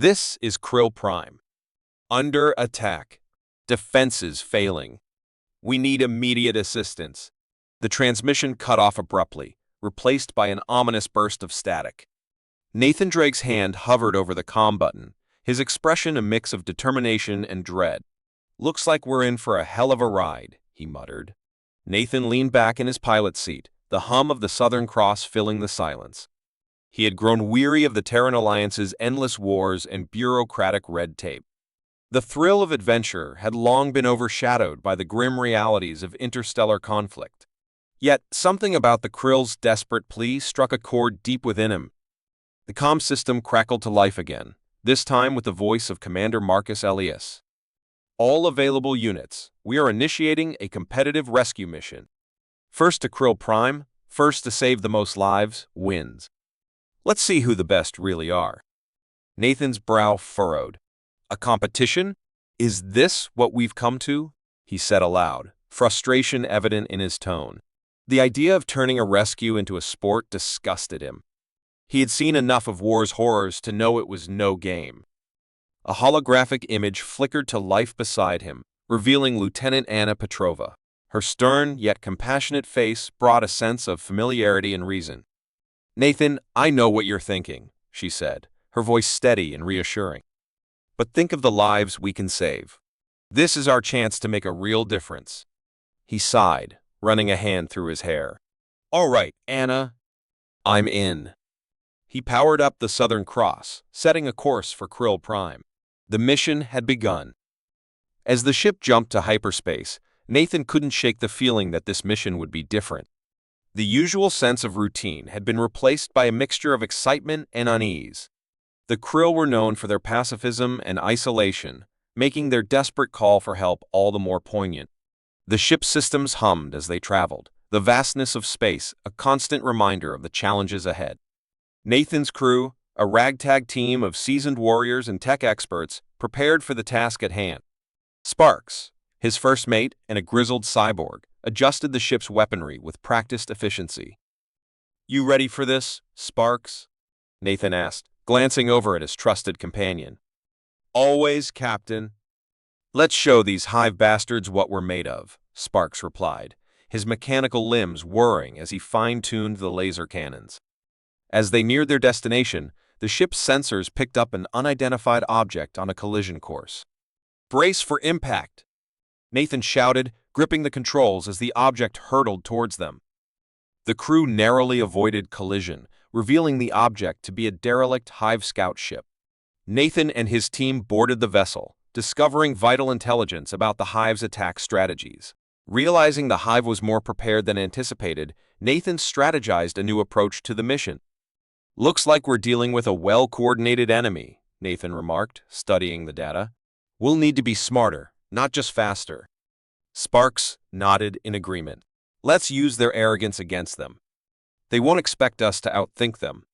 This is Krill Prime. Under attack. Defenses failing. We need immediate assistance. The transmission cut off abruptly, replaced by an ominous burst of static. Nathan Drake's hand hovered over the comm button, his expression a mix of determination and dread. "Looks like we're in for a hell of a ride," he muttered. Nathan leaned back in his pilot's seat, the hum of the Southern Cross filling the silence. He had grown weary of the Terran Alliance's endless wars and bureaucratic red tape. The thrill of adventure had long been overshadowed by the grim realities of interstellar conflict. Yet something about the Krill's desperate plea struck a chord deep within him. The comm system crackled to life again, this time with the voice of Commander Marcus Elias. "All available units, we are initiating a competitive rescue mission. First to Krill Prime, first to save the most lives, wins. Let's see who the best really are." Nathan's brow furrowed. "A competition? Is this what we've come to?" he said aloud, frustration evident in his tone. The idea of turning a rescue into a sport disgusted him. He had seen enough of war's horrors to know it was no game. A holographic image flickered to life beside him, revealing Lieutenant Anna Petrova. Her stern yet compassionate face brought a sense of familiarity and reason. "Nathan, I know what you're thinking," she said, her voice steady and reassuring. "But think of the lives we can save. This is our chance to make a real difference." He sighed, running a hand through his hair. "All right, Anna. I'm in." He powered up the Southern Cross, setting a course for Krill Prime. The mission had begun. As the ship jumped to hyperspace, Nathan couldn't shake the feeling that this mission would be different. The usual sense of routine had been replaced by a mixture of excitement and unease. The Krill were known for their pacifism and isolation, making their desperate call for help all the more poignant. The ship's systems hummed as they traveled, the vastness of space a constant reminder of the challenges ahead. Nathan's crew, a ragtag team of seasoned warriors and tech experts, prepared for the task at hand. Sparks, his first mate and a grizzled cyborg, adjusted the ship's weaponry with practiced efficiency. "You ready for this, Sparks?" Nathan asked, glancing over at his trusted companion. "Always, Captain." "Let's show these hive bastards what we're made of," Sparks replied, his mechanical limbs whirring as he fine-tuned the laser cannons. As they neared their destination, the ship's sensors picked up an unidentified object on a collision course. "Brace for impact!" Nathan shouted, gripping the controls as the object hurtled towards them. The crew narrowly avoided collision, revealing the object to be a derelict Hive scout ship. Nathan and his team boarded the vessel, discovering vital intelligence about the Hive's attack strategies. Realizing the Hive was more prepared than anticipated, Nathan strategized a new approach to the mission. "Looks like we're dealing with a well-coordinated enemy," Nathan remarked, studying the data. "We'll need to be smarter, not just faster." Sparks nodded in agreement. "Let's use their arrogance against them. They won't expect us to outthink them."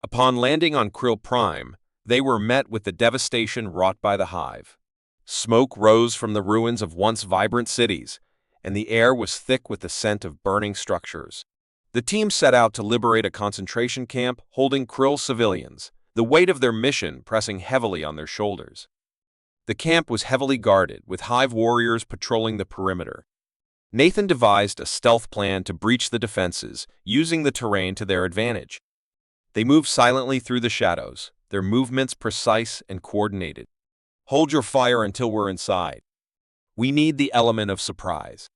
Upon landing on Krill Prime, they were met with the devastation wrought by the Hive. Smoke rose from the ruins of once vibrant cities, and the air was thick with the scent of burning structures. The team set out to liberate a concentration camp holding Krill civilians, the weight of their mission pressing heavily on their shoulders. The camp was heavily guarded, with Hive warriors patrolling the perimeter. Nathan devised a stealth plan to breach the defenses, using the terrain to their advantage. They moved silently through the shadows, their movements precise and coordinated. "Hold your fire until we're inside. We need the element of surprise."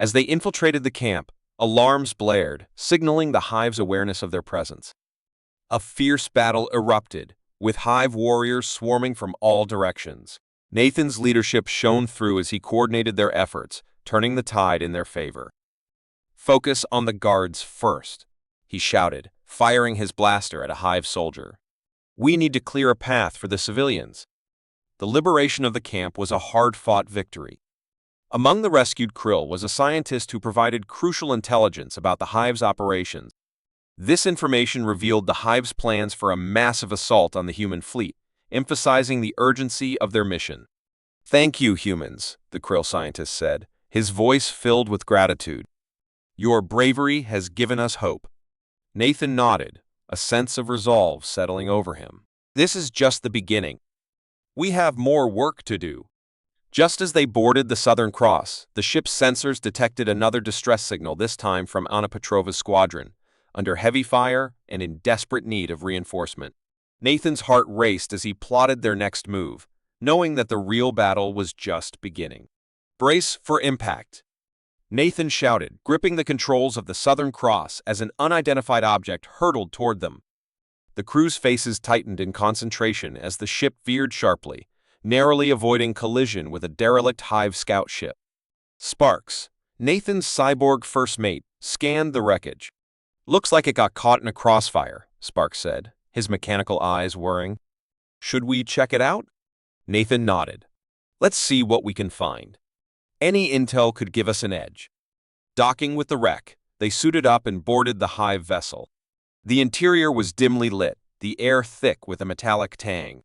As they infiltrated the camp, alarms blared, signaling the Hive's awareness of their presence. A fierce battle erupted, with Hive warriors swarming from all directions. Nathan's leadership shone through as he coordinated their efforts, turning the tide in their favor. "Focus on the guards first," he shouted, firing his blaster at a Hive soldier. "We need to clear a path for the civilians." The liberation of the camp was a hard-fought victory. Among the rescued Krill was a scientist who provided crucial intelligence about the Hive's operations. This information revealed the Hive's plans for a massive assault on the human fleet, emphasizing the urgency of their mission. "Thank you, humans," the Krill scientist said, his voice filled with gratitude. "Your bravery has given us hope." Nathan nodded, a sense of resolve settling over him. "This is just the beginning. We have more work to do. Just as they boarded the Southern Cross, the ship's sensors detected another distress signal, this time from Anna Petrova's squadron, under heavy fire and in desperate need of reinforcement. Nathan's heart raced as he plotted their next move, knowing that the real battle was just beginning. "Brace for impact," Nathan shouted, gripping the controls of the Southern Cross as an unidentified object hurtled toward them. The crew's faces tightened in concentration as the ship veered sharply, narrowly avoiding collision with a derelict Hive scout ship. Sparks, Nathan's cyborg first mate, scanned the wreckage. "Looks like it got caught in a crossfire," Sparks said, his mechanical eyes whirring. "Should we check it out?" Nathan nodded. "Let's see what we can find. Any intel could give us an edge." Docking with the wreck, they suited up and boarded the Hive vessel. The interior was dimly lit, the air thick with a metallic tang.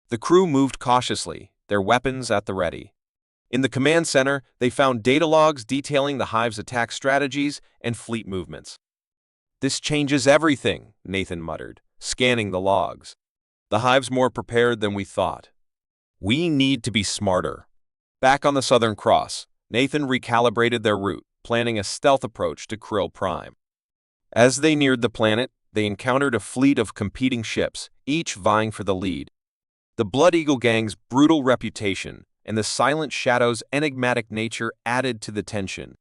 The crew moved cautiously, their weapons at the ready. In the command center, they found data logs detailing the Hive's attack strategies and fleet movements. "This changes everything," Nathan muttered, scanning the logs. "The Hive's more prepared than we thought. We need to be smarter." Back on the Southern Cross, Nathan recalibrated their route, planning a stealth approach to Krill Prime. As they neared the planet, they encountered a fleet of competing ships, each vying for the lead. The Blood Eagle Gang's brutal reputation and the Silent Shadow's enigmatic nature added to the tension.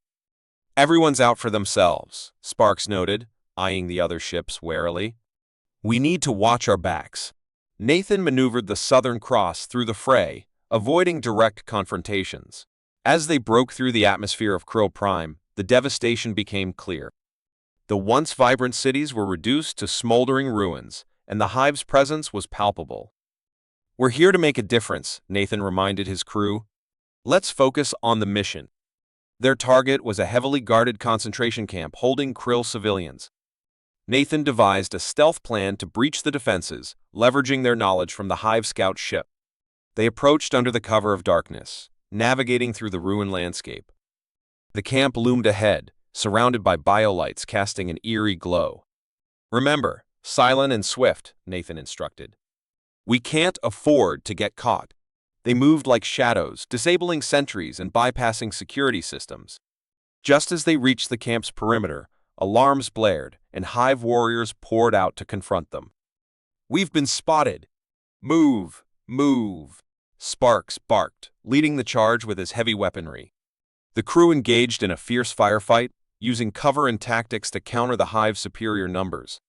"Everyone's out for themselves," Sparks noted, eyeing the other ships warily. "We need to watch our backs." Nathan maneuvered the Southern Cross through the fray, avoiding direct confrontations. As they broke through the atmosphere of Krill Prime, the devastation became clear. The once vibrant cities were reduced to smoldering ruins, and the Hive's presence was palpable. "We're here to make a difference," Nathan reminded his crew. "Let's focus on the mission." Their target was a heavily guarded concentration camp holding Krill civilians. Nathan devised a stealth plan to breach the defenses, leveraging their knowledge from the Hive scout ship. They approached under the cover of darkness, navigating through the ruined landscape. The camp loomed ahead, surrounded by biolights casting an eerie glow. "Remember, silent and swift," Nathan instructed. "We can't afford to get caught." They moved like shadows, disabling sentries and bypassing security systems. Just as they reached the camp's perimeter, alarms blared, and Hive warriors poured out to confront them. "We've been spotted." "Move! Move!" Sparks barked, leading the charge with his heavy weaponry. The crew engaged in a fierce firefight, using cover and tactics to counter the Hive's superior numbers.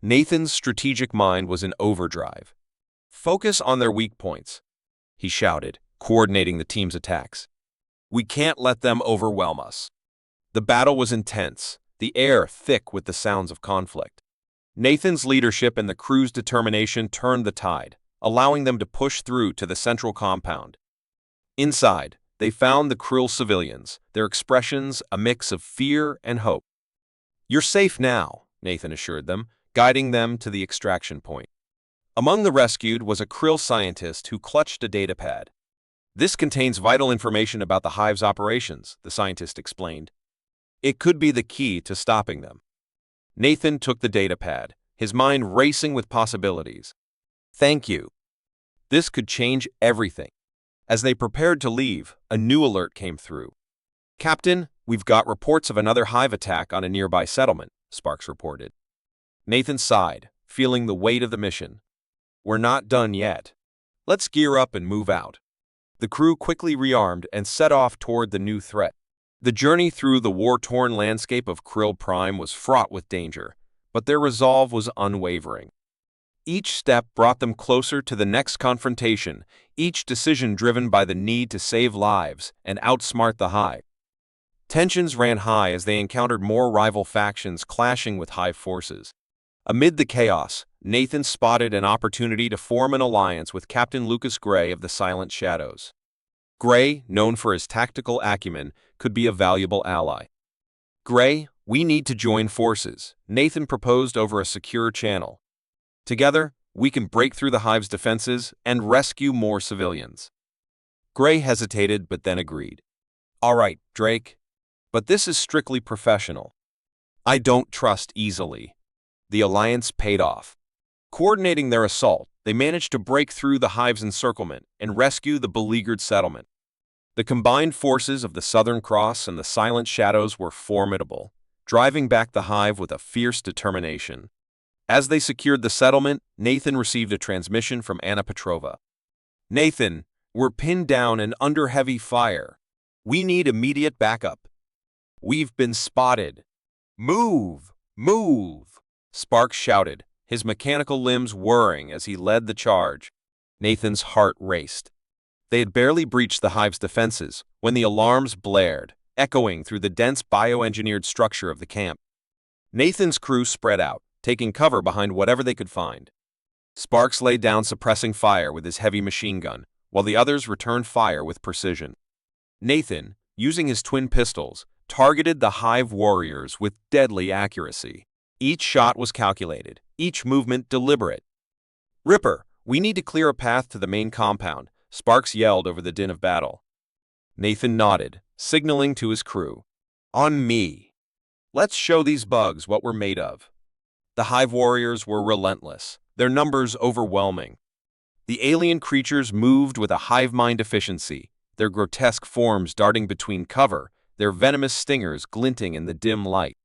Nathan's strategic mind was in overdrive. "Focus on their weak points," he shouted, coordinating the team's attacks. "We can't let them overwhelm us." The battle was intense, the air thick with the sounds of conflict. Nathan's leadership and the crew's determination turned the tide, allowing them to push through to the central compound. Inside, they found the Krill civilians, their expressions a mix of fear and hope. "You're safe now," Nathan assured them, guiding them to the extraction point. Among the rescued was a Krill scientist who clutched a datapad. "This contains vital information about the Hive's operations," the scientist explained. "It could be the key to stopping them." Nathan took the datapad, his mind racing with possibilities. "Thank you. This could change everything." As they prepared to leave, a new alert came through. "Captain, we've got reports of another Hive attack on a nearby settlement," Sparks reported. Nathan sighed, feeling the weight of the mission. "We're not done yet. Let's gear up and move out." The crew quickly rearmed and set off toward the new threat. The journey through the war-torn landscape of Krill Prime was fraught with danger, but their resolve was unwavering. Each step brought them closer to the next confrontation, each decision driven by the need to save lives and outsmart the Hive. Tensions ran high as they encountered more rival factions clashing with Hive forces. Amid the chaos, Nathan spotted an opportunity to form an alliance with Captain Lucas Gray of the Silent Shadows. Gray, known for his tactical acumen, could be a valuable ally. "Gray, we need to join forces," Nathan proposed over a secure channel. "Together, we can break through the Hive's defenses and rescue more civilians." Gray hesitated but then agreed. "All right, Drake, but this is strictly professional. I don't trust easily." The alliance paid off. Coordinating their assault, They managed to break through the hive's encirclement and rescue the beleaguered settlement. The combined forces of the Southern Cross and the Silent Shadows were formidable, driving back the hive with a fierce determination. As they secured the settlement, Nathan received a transmission from Anna Petrova. "Nathan, we're pinned down and under heavy fire. We need immediate backup. We've been spotted." "Move! Move!" Sparks shouted, his mechanical limbs whirring as he led the charge. Nathan's heart raced. They had barely breached the hive's defenses when the alarms blared, echoing through the dense bioengineered structure of the camp. Nathan's crew spread out, taking cover behind whatever they could find. Sparks laid down suppressing fire with his heavy machine gun, while the others returned fire with precision. Nathan, using his twin pistols, targeted the hive warriors with deadly accuracy. Each shot was calculated, each movement deliberate. "Ripper, we need to clear a path to the main compound," Sparks yelled over the din of battle. Nathan nodded, signaling to his crew. "On me. Let's show these bugs what we're made of." The hive warriors were relentless, their numbers overwhelming. The alien creatures moved with a hive mind efficiency, their grotesque forms darting between cover, their venomous stingers glinting in the dim light.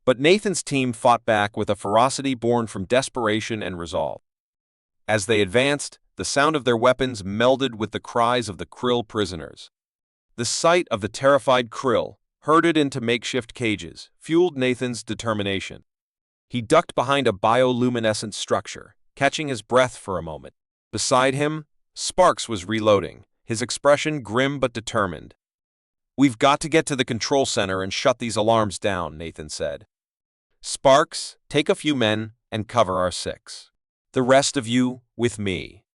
But Nathan's team fought back with a ferocity born from desperation and resolve. As they advanced, the sound of their weapons melded with the cries of the Krill prisoners. The sight of the terrified Krill, herded into makeshift cages, fueled Nathan's determination. He ducked behind a bioluminescent structure, catching his breath for a moment. Beside him, Sparks was reloading, his expression grim but determined. "We've got to get to the control center and shut these alarms down," Nathan said. "Sparks, take a few men and cover our six. The rest of you with me."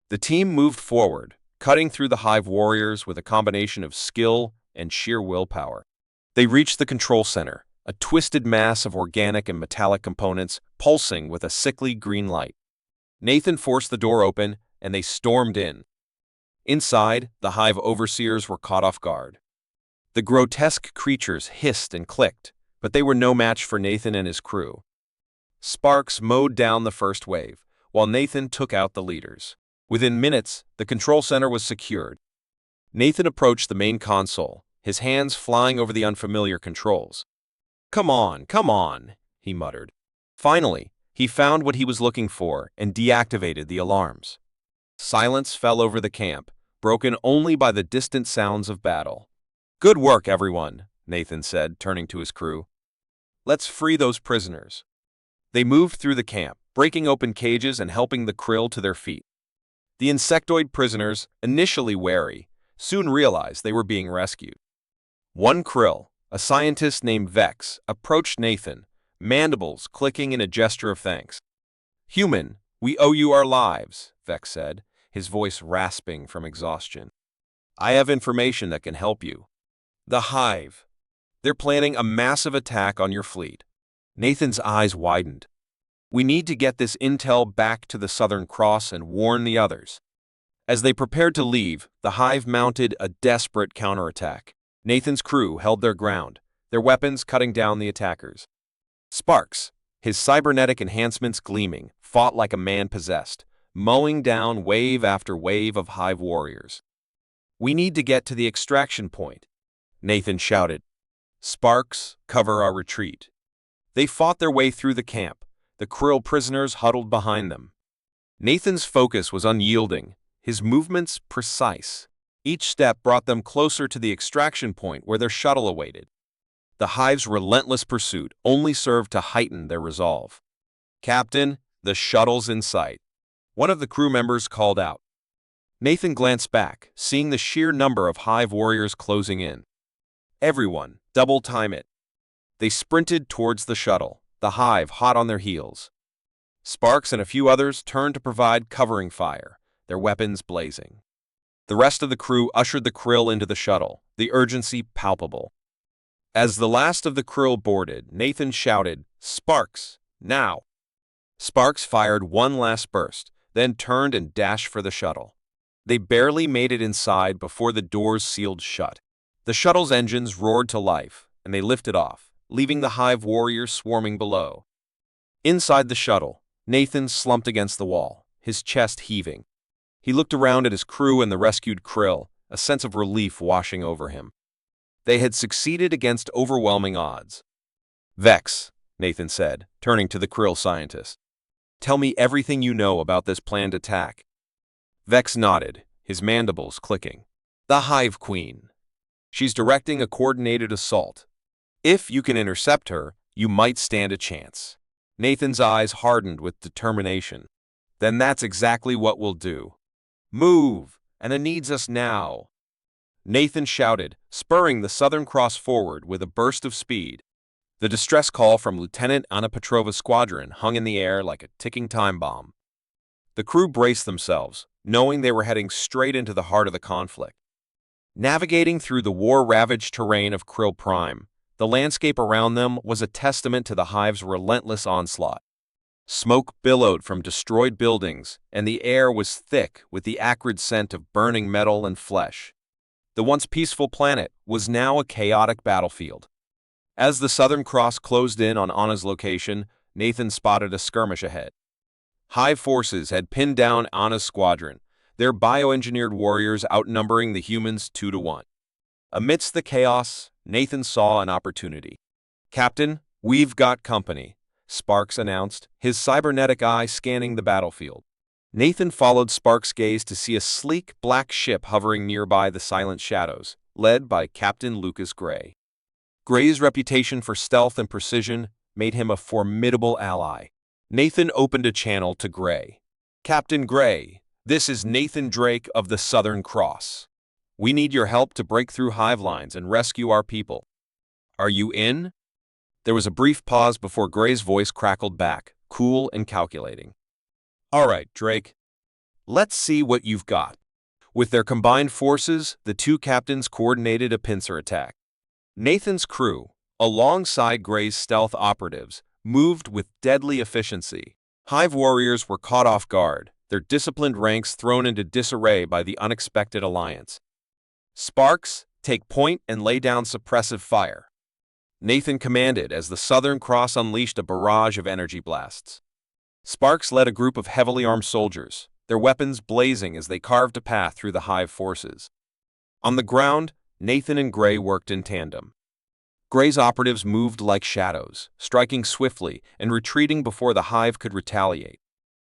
The team moved forward, cutting through the hive warriors with a combination of skill and sheer willpower. They reached the control center, a twisted mass of organic and metallic components pulsing with a sickly green light. Nathan forced the door open, and they stormed in. Inside, the hive overseers were caught off guard. The grotesque creatures hissed and clicked, but they were no match for Nathan and his crew. Sparks mowed down the first wave, while Nathan took out the leaders. Within minutes, the control center was secured. Nathan approached the main console, his hands flying over the unfamiliar controls. Come on," he muttered. Finally, he found what he was looking for and deactivated the alarms. Silence fell over the camp, broken only by the distant sounds of battle. "Good work, everyone," Nathan said, turning to his crew. "Let's free those prisoners." They moved through the camp, breaking open cages and helping the Krill to their feet. The insectoid prisoners, initially wary, soon realized they were being rescued. One Krill, a scientist named Vex, approached Nathan, mandibles clicking in a gesture of thanks. "Human, we owe you our lives," Vex said, his voice rasping from exhaustion. "I have information that can help you. The Hive. They're planning a massive attack on your fleet." Nathan's eyes widened. "We need to get this intel back to the Southern Cross and warn the others." As they prepared to leave, the Hive mounted a desperate counterattack. Nathan's crew held their ground, their weapons cutting down the attackers. Sparks, his cybernetic enhancements gleaming, fought like a man possessed, mowing down wave after wave of Hive warriors. "We need to get to the extraction point," Nathan shouted. "Sparks, cover our retreat." They fought their way through the camp, the Krill prisoners huddled behind them. Nathan's focus was unyielding, his movements precise. Each step brought them closer to the extraction point where their shuttle awaited. The Hive's relentless pursuit only served to heighten their resolve. "Captain, the shuttle's in sight," one of the crew members called out. Nathan glanced back, seeing the sheer number of Hive warriors closing in. "Everyone, double time it." They sprinted towards the shuttle, the Hive hot on their heels. Sparks and a few others turned to provide covering fire, their weapons blazing. The rest of the crew ushered the Krill into the shuttle, the urgency palpable. As the last of the Krill boarded, Nathan shouted, "Sparks, now!" Sparks fired one last burst, then turned and dashed for the shuttle. They barely made it inside before the doors sealed shut. The shuttle's engines roared to life, and they lifted off, leaving the Hive warriors swarming below. Inside the shuttle, Nathan slumped against the wall, his chest heaving. He looked around at his crew and the rescued krill, a sense of relief washing over him. They had succeeded against overwhelming odds. "Vex," Nathan said, turning to the krill scientist. "Tell me everything you know about this planned attack." Vex nodded, his mandibles clicking. "The Hive Queen. She's directing a coordinated assault. If you can intercept her, you might stand a chance." Nathan's eyes hardened with determination. "Then that's exactly what we'll do. Move! Anna needs us now." Nathan shouted, spurring the Southern Cross forward with a burst of speed. The distress call from Lieutenant Anna Petrova's squadron hung in the air like a ticking time bomb. The crew braced themselves, knowing they were heading straight into the heart of the conflict. Navigating through the war-ravaged terrain of Krill Prime, the landscape around them was a testament to the Hive's relentless onslaught. Smoke billowed from destroyed buildings, and the air was thick with the acrid scent of burning metal and flesh. The once peaceful planet was now a chaotic battlefield. As the Southern Cross closed in on Anna's location, Nathan spotted a skirmish ahead. Hive forces had pinned down Anna's squadron, their bioengineered warriors outnumbering the humans 2-1. Amidst the chaos, Nathan saw an opportunity. "Captain, we've got company," Sparks announced, his cybernetic eye scanning the battlefield. Nathan followed Sparks' gaze to see a sleek, black ship hovering nearby the silent shadows, led by Captain Lucas Gray. Gray's reputation for stealth and precision made him a formidable ally. Nathan opened a channel to Gray. "Captain Gray, this is Nathan Drake of the Southern Cross. We need your help to break through hive lines and rescue our people. Are you in?" There was a brief pause before Gray's voice crackled back, cool and calculating. "All right, Drake. Let's see what you've got." With their combined forces, the two captains coordinated a pincer attack. Nathan's crew, alongside Gray's stealth operatives, moved with deadly efficiency. Hive warriors were caught off guard, their disciplined ranks thrown into disarray by the unexpected alliance. "Sparks, take point and lay down suppressive fire," Nathan commanded as the Southern Cross unleashed a barrage of energy blasts. Sparks led a group of heavily armed soldiers, their weapons blazing as they carved a path through the Hive forces. On the ground, Nathan and Gray worked in tandem. Gray's operatives moved like shadows, striking swiftly and retreating before the Hive could retaliate.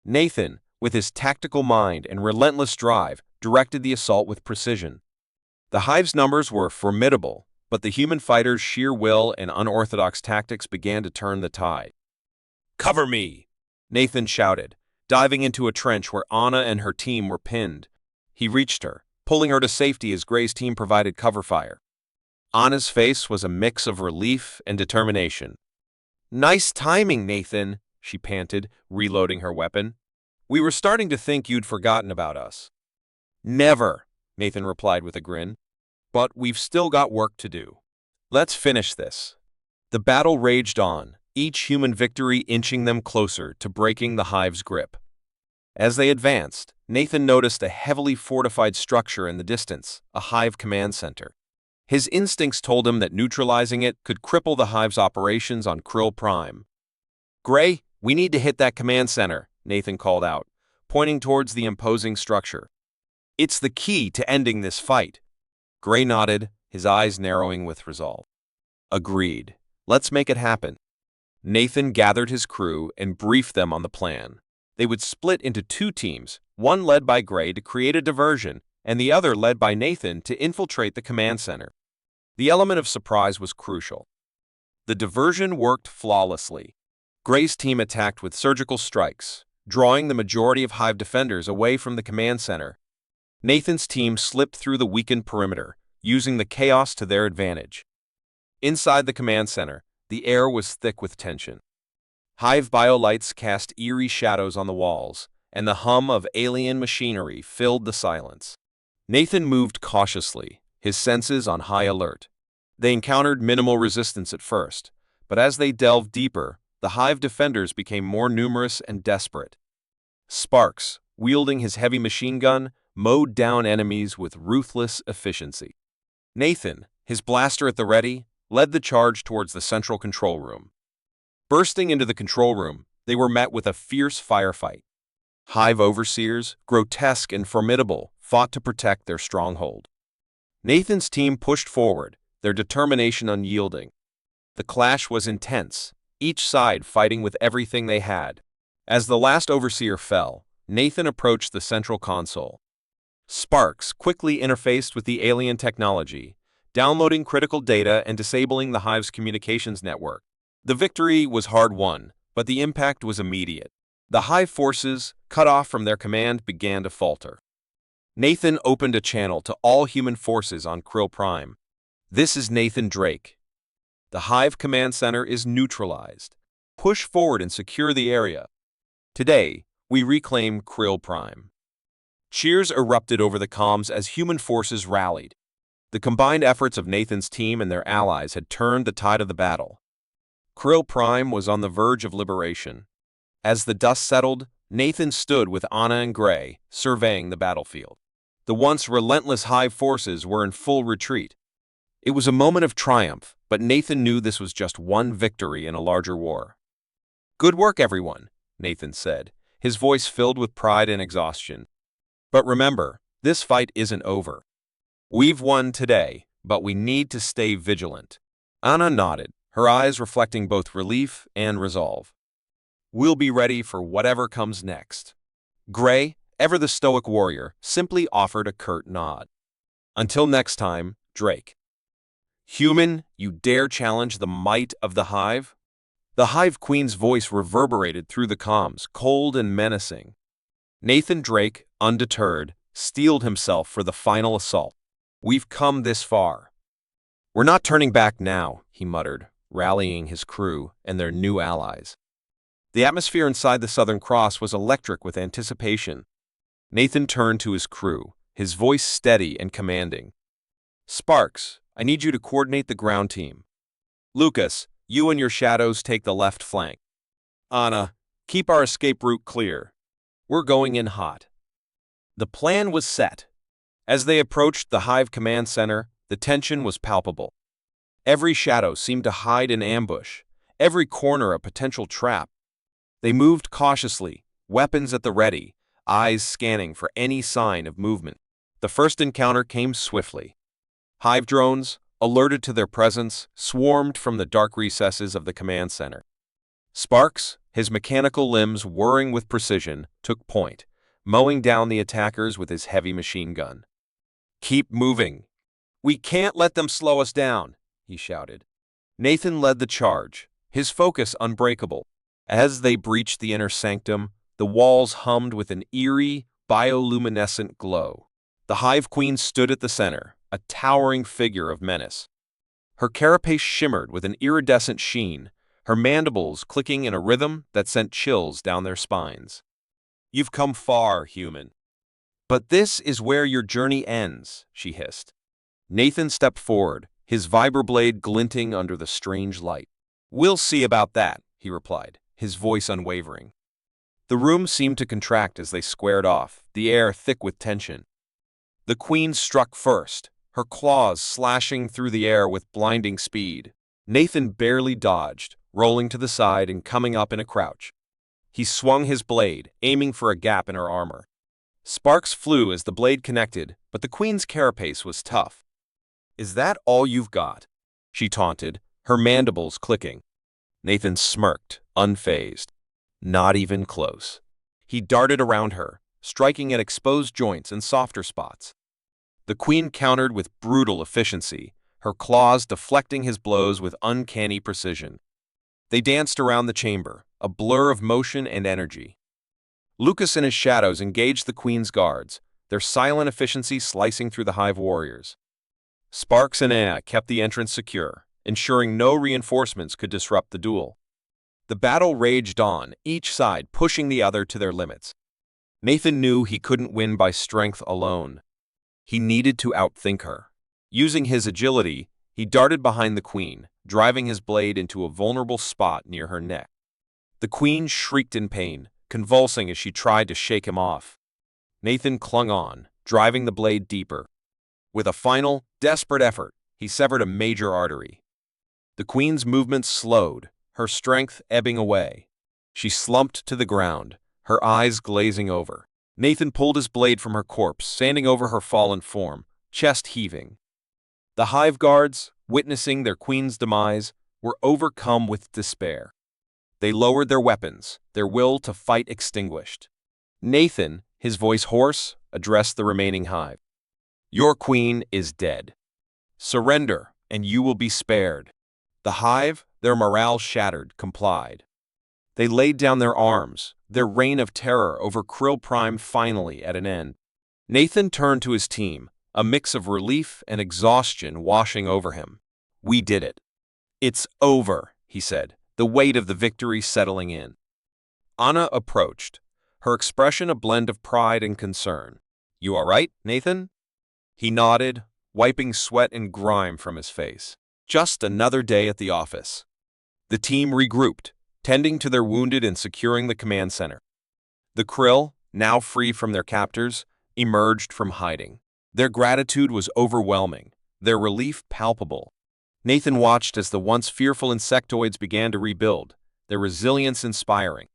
Nathan, with his tactical mind and relentless drive, directed the assault with precision. The Hive's numbers were formidable, but the human fighters' sheer will and unorthodox tactics began to turn the tide. "Cover me!" Nathan shouted, diving into a trench where Anna and her team were pinned. He reached her, pulling her to safety as Gray's team provided cover fire. Anna's face was a mix of relief and determination. "Nice timing, Nathan," she panted, reloading her weapon. "We were starting to think you'd forgotten about us." "Never," Nathan replied with a grin. "But we've still got work to do. Let's finish this." The battle raged on, each human victory inching them closer to breaking the Hive's grip. As they advanced, Nathan noticed a heavily fortified structure in the distance, a Hive command center. His instincts told him that neutralizing it could cripple the Hive's operations on Krill Prime. "Gray, we need to hit that command center," Nathan called out, pointing towards the imposing structure. "It's the key to ending this fight." Gray nodded, his eyes narrowing with resolve. "Agreed. Let's make it happen." Nathan gathered his crew and briefed them on the plan. They would split into two teams, one led by Gray to create a diversion, and the other led by Nathan to infiltrate the command center. The element of surprise was crucial. The diversion worked flawlessly. Gray's team attacked with surgical strikes, drawing the majority of Hive defenders away from the command center. Nathan's team slipped through the weakened perimeter, using the chaos to their advantage. Inside the command center, the air was thick with tension. Hive biolights cast eerie shadows on the walls, and the hum of alien machinery filled the silence. Nathan moved cautiously, his senses on high alert. They encountered minimal resistance at first, but as they delved deeper, the Hive defenders became more numerous and desperate. Sparks, wielding his heavy machine gun, mowed down enemies with ruthless efficiency. Nathan, his blaster at the ready, led the charge towards the central control room. Bursting into the control room, they were met with a fierce firefight. Hive overseers, grotesque and formidable, fought to protect their stronghold. Nathan's team pushed forward, their determination unyielding. The clash was intense, each side fighting with everything they had. As the last overseer fell, Nathan approached the central console. Sparks quickly interfaced with the alien technology, downloading critical data and disabling the Hive's communications network. The victory was hard-won, but the impact was immediate. The Hive forces, cut off from their command, began to falter. Nathan opened a channel to all human forces on Krill Prime. "This is Nathan Drake. The Hive command center is neutralized. Push forward and secure the area. Today, we reclaim Krill Prime." Cheers erupted over the comms as human forces rallied. The combined efforts of Nathan's team and their allies had turned the tide of the battle. Krill Prime was on the verge of liberation. As the dust settled, Nathan stood with Anna and Gray, surveying the battlefield. The once relentless Hive forces were in full retreat. It was a moment of triumph, but Nathan knew this was just one victory in a larger war. "Good work, everyone," Nathan said, his voice filled with pride and exhaustion. "But remember, this fight isn't over. We've won today, but we need to stay vigilant." Anna nodded, her eyes reflecting both relief and resolve. "We'll be ready for whatever comes next." Gray, ever the stoic warrior, simply offered a curt nod. "Until next time, Drake." "Human, you dare challenge the might of the Hive?" The Hive Queen's voice reverberated through the comms, cold and menacing. Nathan Drake, undeterred, steeled himself for the final assault. "We've come this far. We're not turning back now," he muttered, rallying his crew and their new allies. The atmosphere inside the Southern Cross was electric with anticipation. Nathan turned to his crew, his voice steady and commanding. "Sparks, I need you to coordinate the ground team. Lucas, you and your shadows take the left flank. Anna, keep our escape route clear. We're going in hot." The plan was set. As they approached the Hive command center, the tension was palpable. Every shadow seemed to hide in ambush, every corner a potential trap. They moved cautiously, weapons at the ready, eyes scanning for any sign of movement. The first encounter came swiftly. Hive drones, alerted to their presence, swarmed from the dark recesses of the command center. Sparks, his mechanical limbs whirring with precision, took point, mowing down the attackers with his heavy machine gun. "Keep moving. We can't let them slow us down," he shouted. Nathan led the charge, his focus unbreakable. As they breached the inner sanctum, the walls hummed with an eerie, bioluminescent glow. The Hive Queen stood at the center, a towering figure of menace. Her carapace shimmered with an iridescent sheen, her mandibles clicking in a rhythm that sent chills down their spines. "You've come far, human. But this is where your journey ends," she hissed. Nathan stepped forward, his vibroblade glinting under the strange light. "We'll see about that," he replied, his voice unwavering. The room seemed to contract as they squared off, the air thick with tension. The Queen struck first, her claws slashing through the air with blinding speed. Nathan barely dodged, rolling to the side and coming up in a crouch. He swung his blade, aiming for a gap in her armor. Sparks flew as the blade connected, but the Queen's carapace was tough. "Is that all you've got?" she taunted, her mandibles clicking. Nathan smirked, unfazed. "Not even close." He darted around her, striking at exposed joints and softer spots. The Queen countered with brutal efficiency, her claws deflecting his blows with uncanny precision. They danced around the chamber, a blur of motion and energy. Lucas and his shadows engaged the Queen's guards, their silent efficiency slicing through the Hive warriors. Sparks and Anna kept the entrance secure, ensuring no reinforcements could disrupt the duel. The battle raged on, each side pushing the other to their limits. Nathan knew he couldn't win by strength alone. He needed to outthink her. Using his agility, he darted behind the Queen, driving his blade into a vulnerable spot near her neck. The Queen shrieked in pain, convulsing as she tried to shake him off. Nathan clung on, driving the blade deeper. With a final, desperate effort, he severed a major artery. The Queen's movements slowed, her strength ebbing away. She slumped to the ground, her eyes glazing over. Nathan pulled his blade from her corpse, standing over her fallen form, chest heaving. The hive guards, witnessing their queen's demise, were overcome with despair. They lowered their weapons, their will to fight extinguished. Nathan, his voice hoarse, addressed the remaining hive. "Your queen is dead. Surrender, and you will be spared." The hive, their morale shattered, complied. They laid down their arms, their reign of terror over Krill Prime finally at an end. Nathan turned to his team, a mix of relief and exhaustion washing over him. "We did it. It's over," he said, the weight of the victory settling in. Anna approached, her expression a blend of pride and concern. "You all right, Nathan?" He nodded, wiping sweat and grime from his face. Just another day at the office. The team regrouped, tending to their wounded and securing the command center. The Krill, now free from their captors, emerged from hiding. Their gratitude was overwhelming, their relief palpable. Nathan watched as the once fearful insectoids began to rebuild, their resilience inspiring.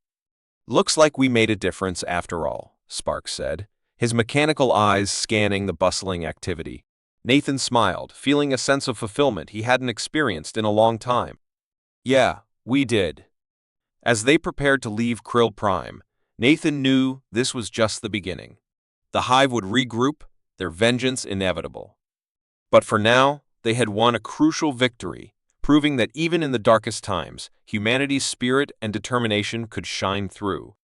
"Looks like we made a difference after all," Sparks said, his mechanical eyes scanning the bustling activity. Nathan smiled, feeling a sense of fulfillment he hadn't experienced in a long time. "Yeah, we did." As they prepared to leave Krill Prime, Nathan knew this was just the beginning. The hive would regroup, their vengeance inevitable. But for now, they had won a crucial victory, proving that even in the darkest times, humanity's spirit and determination could shine through.